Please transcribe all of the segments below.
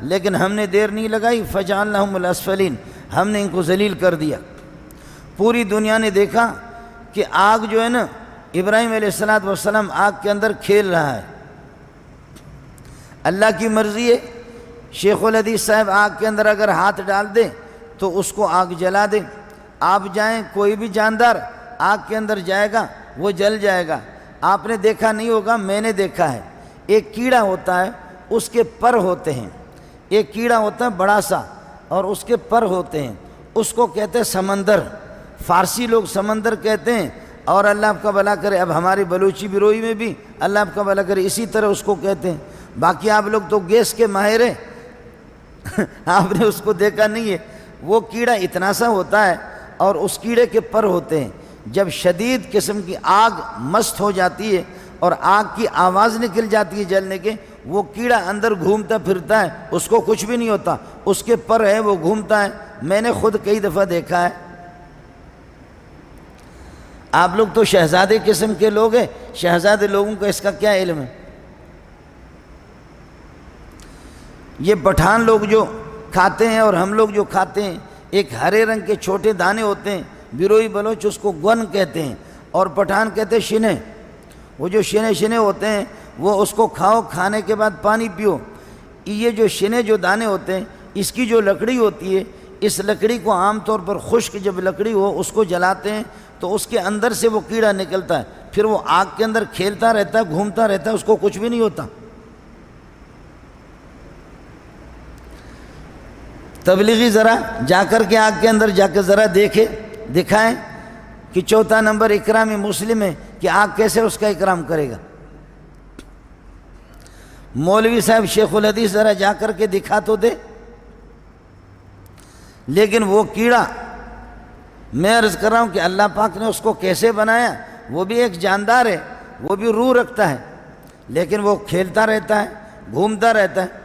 لیکن ہم نے دیر نہیں لگائی، فجعلناہم الاسفلین، ہم نے ان کو ذلیل کر دیا۔ پوری دنیا نے دیکھا کہ آگ جو ہے نا، ابراہیم علیہ السلام آگ کے اندر کھیل رہا ہے۔ اللہ کی مرضی ہے، شیخ الحدیث صاحب آگ کے اندر اگر ہاتھ ڈال دیں تو اس کو آگ جلا دے۔ آپ جائیں، کوئی بھی جاندار آگ کے اندر جائے گا وہ جل جائے گا۔ آپ نے دیکھا نہیں ہوگا، میں نے دیکھا ہے، ایک کیڑا ہوتا ہے، اس کے پر ہوتے ہیں، ایک کیڑا ہوتا ہے بڑا سا اور اس کے پر ہوتے ہیں، اس کو کہتے ہیں سمندر، فارسی لوگ سمندر کہتے ہیں، اور اللہ آپ کا بھلا کرے اب ہماری بلوچی بروئی میں بھی اللہ آپ کا بھلا کرے اسی طرح اس کو کہتے ہیں۔ باقی آپ لوگ تو گیس کے ماہر ہیں، آپ نے اس کو دیکھا نہیں ہے۔ وہ کیڑا اتنا سا ہوتا ہے اور اس کیڑے کے پر ہوتے ہیں۔ جب شدید قسم کی آگ مست ہو جاتی ہے اور آگ کی آواز نکل جاتی ہے جلنے کے، وہ کیڑا اندر گھومتا پھرتا ہے، اس کو کچھ بھی نہیں ہوتا، اس کے پر ہے وہ گھومتا ہے۔ میں نے خود کئی دفعہ دیکھا ہے۔ آپ لوگ تو شہزادے قسم کے لوگ ہیں، شہزادے لوگوں کا اس کا کیا علم ہے؟ یہ پٹھان لوگ جو کھاتے ہیں اور ہم لوگ جو کھاتے ہیں، ایک ہرے رنگ کے چھوٹے دانے ہوتے ہیں، بیروئی بلوچ اس کو گون کہتے ہیں اور پٹھان کہتے ہیں شنے۔ وہ جو شنے ہوتے ہیں وہ اس کو کھاؤ، کھانے کے بعد پانی پیو۔ یہ جو شنے جو دانے ہوتے ہیں، اس کی جو لکڑی ہوتی ہے، اس لکڑی کو عام طور پر خشک جب لکڑی ہو اس کو جلاتے ہیں تو اس کے اندر سے وہ کیڑا نکلتا ہے، پھر وہ آگ کے اندر کھیلتا رہتا ہے، گھومتا رہتا ہے، اس کو کچھ بھی نہیں ہوتا۔ تبلیغی ذرا جا کر کے آگ کے اندر جا کے ذرا دکھائیں کہ چوتھا نمبر اکرام مسلم ہے کہ آگ کیسے اس کا اکرام کرے گا۔ مولوی صاحب شیخ الحدیث ذرا جا کر کے دکھا تو دے۔ لیکن وہ کیڑا، میں عرض کر رہا ہوں کہ اللہ پاک نے اس کو کیسے بنایا، وہ بھی ایک جاندار ہے، وہ بھی روح رکھتا ہے، لیکن وہ کھیلتا رہتا ہے، گھومتا رہتا ہے۔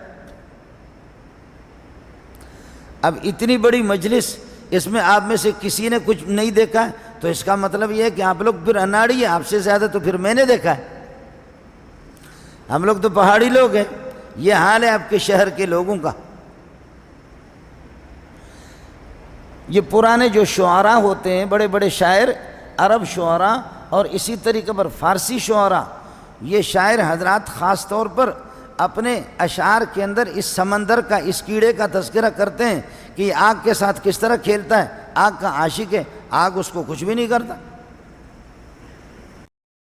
اب اتنی بڑی مجلس، اس میں آپ میں سے کسی نے کچھ نہیں دیکھا ہے تو اس کا مطلب یہ ہے کہ آپ لوگ پھر اناڑی ہیں، آپ سے زیادہ تو پھر میں نے دیکھا ہے۔ ہم لوگ تو پہاڑی لوگ ہیں، یہ حال ہے آپ کے شہر کے لوگوں کا۔ یہ پرانے جو شعراء ہوتے ہیں، بڑے بڑے شاعر، عرب شعراء اور اسی طریقے پر فارسی شعراء، یہ شاعر حضرات خاص طور پر اپنے اشعار کے اندر اس سمندر کا، اس کیڑے کا تذکرہ کرتے ہیں کہ یہ آگ کے ساتھ کس طرح کھیلتا ہے، آگ کا عاشق ہے، آگ اس کو کچھ بھی نہیں کرتا۔